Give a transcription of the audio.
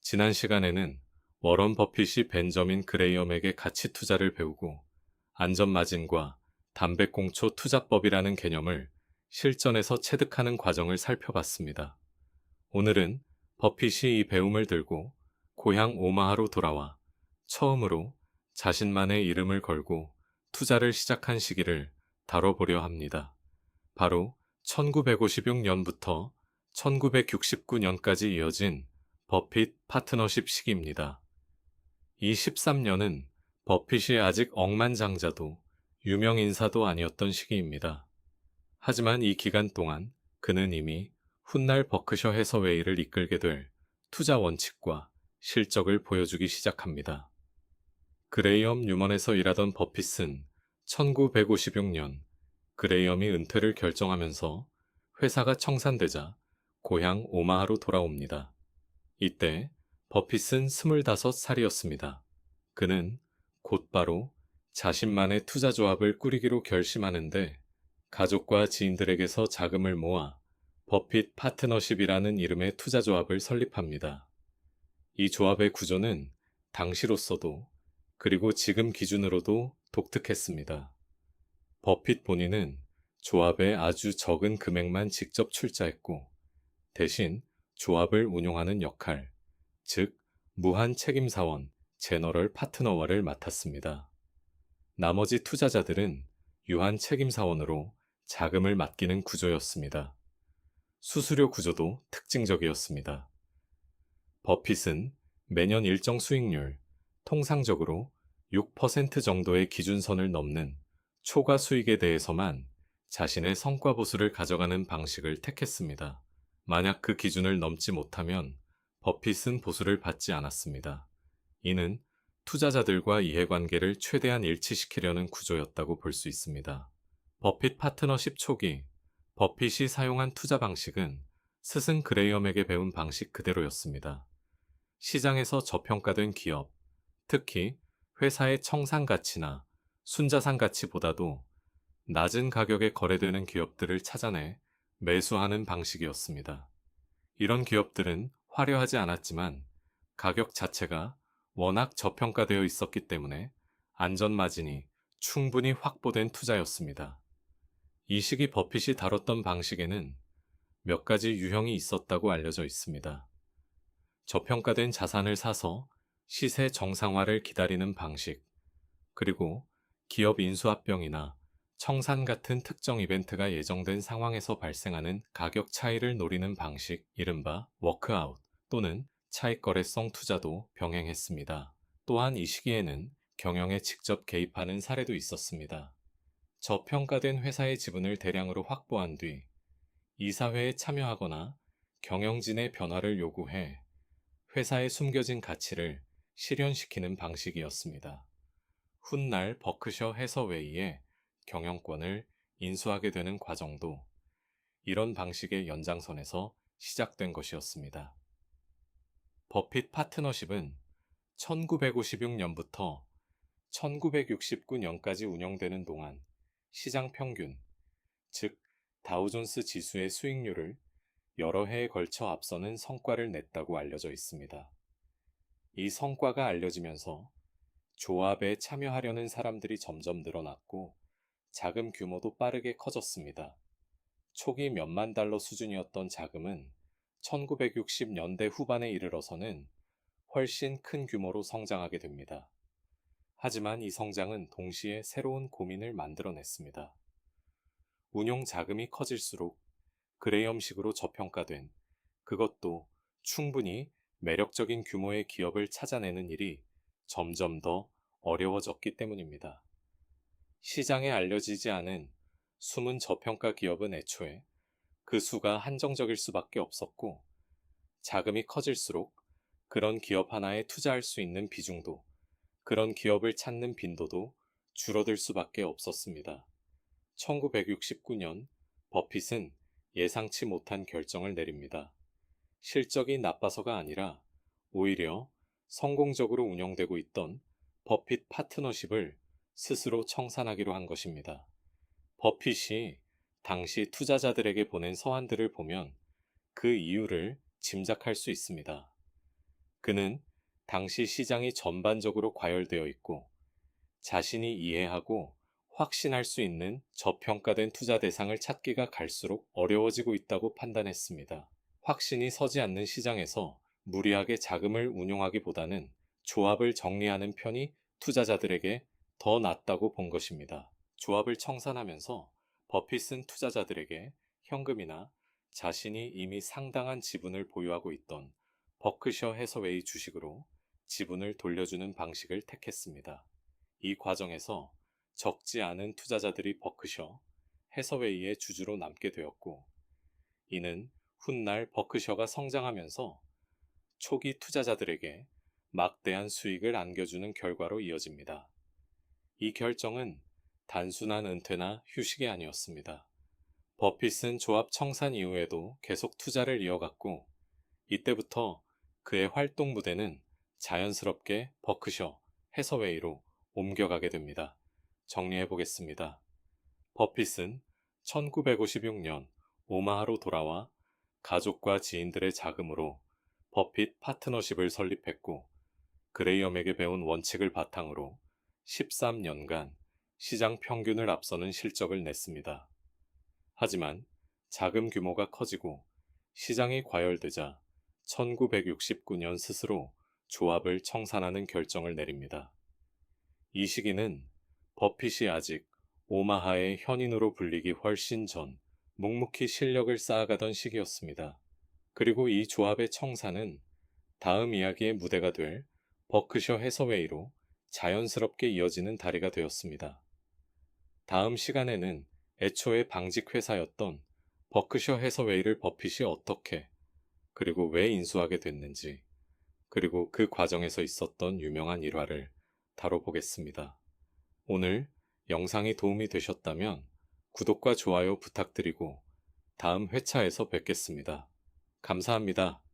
지난 시간에는 워런 버핏이 벤저민 그레이엄에게 가치 투자를 배우고 안전마진과 담배꽁초 투자법이라는 개념을 실전에서 체득하는 과정을 살펴봤습니다. 오늘은 버핏이 이 배움을 들고 고향 오마하로 돌아와 처음으로 자신만의 이름을 걸고 투자를 시작한 시기를 다뤄보려 합니다. 바로 1956년부터 1969년까지 이어진 버핏 파트너십 시기입니다. 이 13년은 버핏이 아직 억만장자도 유명 인사도 아니었던 시기입니다. 하지만 이 기간 동안 그는 이미 훗날 버크셔 해서웨이를 이끌게 될 투자 원칙과 실적을 보여주기 시작합니다. 그레이엄 뉴먼에서 일하던 버핏은 1956년 그레이엄이 은퇴를 결정하면서 회사가 청산되자 고향 오마하로 돌아옵니다. 이때 버핏은 25살이었습니다. 그는 곧바로 자신만의 투자 조합을 꾸리기로 결심하는데 가족과 지인들에게서 자금을 모아 버핏 파트너십이라는 이름의 투자 조합을 설립합니다. 이 조합의 구조는 당시로서도 그리고 지금 기준으로도 독특했습니다. 버핏 본인은 조합에 아주 적은 금액만 직접 출자했고 대신 조합을 운용하는 역할, 즉 무한 책임사원, 제너럴 파트너와를 맡았습니다. 나머지 투자자들은 유한 책임사원으로 자금을 맡기는 구조였습니다. 수수료 구조도 특징적이었습니다. 버핏은 매년 일정 수익률, 통상적으로 6% 정도의 기준선을 넘는 초과 수익에 대해서만 자신의 성과 보수를 가져가는 방식을 택했습니다. 만약 그 기준을 넘지 못하면 버핏은 보수를 받지 않았습니다. 이는 투자자들과 이해관계를 최대한 일치시키려는 구조였다고 볼 수 있습니다. 버핏 파트너십 초기, 버핏이 사용한 투자 방식은 스승 그레이엄에게 배운 방식 그대로였습니다. 시장에서 저평가된 기업, 특히 회사의 청산 가치나 순자산 가치보다도 낮은 가격에 거래되는 기업들을 찾아내 매수하는 방식이었습니다. 이런 기업들은 화려하지 않았지만 가격 자체가 워낙 저평가되어 있었기 때문에 안전마진이 충분히 확보된 투자였습니다. 이 시기 버핏이 다뤘던 방식에는 몇 가지 유형이 있었다고 알려져 있습니다. 저평가된 자산을 사서 시세 정상화를 기다리는 방식, 그리고 기업 인수합병이나 청산 같은 특정 이벤트가 예정된 상황에서 발생하는 가격 차이를 노리는 방식, 이른바 워크아웃 또는 차익거래성 투자도 병행했습니다. 또한 이 시기에는 경영에 직접 개입하는 사례도 있었습니다. 저평가된 회사의 지분을 대량으로 확보한 뒤 이사회에 참여하거나 경영진의 변화를 요구해 회사의 숨겨진 가치를 실현시키는 방식이었습니다. 훗날 버크셔 해서웨이의 경영권을 인수하게 되는 과정도 이런 방식의 연장선에서 시작된 것이었습니다. 버핏 파트너십은 1956년부터 1969년까지 운영되는 동안 시장 평균, 즉 다우존스 지수의 수익률을 여러 해에 걸쳐 앞서는 성과를 냈다고 알려져 있습니다. 이 성과가 알려지면서 조합에 참여하려는 사람들이 점점 늘어났고 자금 규모도 빠르게 커졌습니다. 초기 몇만 달러 수준이었던 자금은 1960년대 후반에 이르러서는 훨씬 큰 규모로 성장하게 됩니다. 하지만 이 성장은 동시에 새로운 고민을 만들어냈습니다. 운용 자금이 커질수록 그레이엄식으로 저평가된, 그것도 충분히 매력적인 규모의 기업을 찾아내는 일이 점점 더 어려워졌기 때문입니다. 시장에 알려지지 않은 숨은 저평가 기업은 애초에 그 수가 한정적일 수밖에 없었고, 자금이 커질수록 그런 기업 하나에 투자할 수 있는 비중도, 그런 기업을 찾는 빈도도 줄어들 수밖에 없었습니다. 1969년 버핏은 예상치 못한 결정을 내립니다. 실적이 나빠서가 아니라 오히려 성공적으로 운영되고 있던 버핏 파트너십을 스스로 청산하기로 한 것입니다. 버핏이 당시 투자자들에게 보낸 서한들을 보면 그 이유를 짐작할 수 있습니다. 그는 당시 시장이 전반적으로 과열되어 있고 자신이 이해하고 확신할 수 있는 저평가된 투자 대상을 찾기가 갈수록 어려워지고 있다고 판단했습니다. 확신이 서지 않는 시장에서 무리하게 자금을 운용하기보다는 조합을 정리하는 편이 투자자들에게 더 낫다고 본 것입니다. 조합을 청산하면서 버핏은 투자자들에게 현금이나 자신이 이미 상당한 지분을 보유하고 있던 버크셔 해서웨이 주식으로 지분을 돌려주는 방식을 택했습니다. 이 과정에서 적지 않은 투자자들이 버크셔 해서웨이의 주주로 남게 되었고, 이는 훗날 버크셔가 성장하면서 초기 투자자들에게 막대한 수익을 안겨주는 결과로 이어집니다. 이 결정은 단순한 은퇴나 휴식이 아니었습니다. 버핏은 조합 청산 이후에도 계속 투자를 이어갔고, 이때부터 그의 활동 무대는 자연스럽게 버크셔 해서웨이로 옮겨가게 됩니다. 정리해 보겠습니다. 버핏은 1956년 오마하로 돌아와 가족과 지인들의 자금으로 버핏 파트너십을 설립했고, 그레이엄에게 배운 원칙을 바탕으로 13년간 시장 평균을 앞서는 실적을 냈습니다. 하지만 자금 규모가 커지고 시장이 과열되자 1969년 스스로 조합을 청산하는 결정을 내립니다. 이 시기는 버핏이 아직 오마하의 현인으로 불리기 훨씬 전 묵묵히 실력을 쌓아가던 시기였습니다. 그리고 이 조합의 청산은 다음 이야기의 무대가 될 버크셔 해서웨이로 자연스럽게 이어지는 다리가 되었습니다. 다음 시간에는 애초에 방직 회사였던 버크셔 해서웨이를 버핏이 어떻게 그리고 왜 인수하게 됐는지, 그리고 그 과정에서 있었던 유명한 일화를 다뤄보겠습니다. 오늘 영상이 도움이 되셨다면 구독과 좋아요 부탁드리고 다음 회차에서 뵙겠습니다. 감사합니다.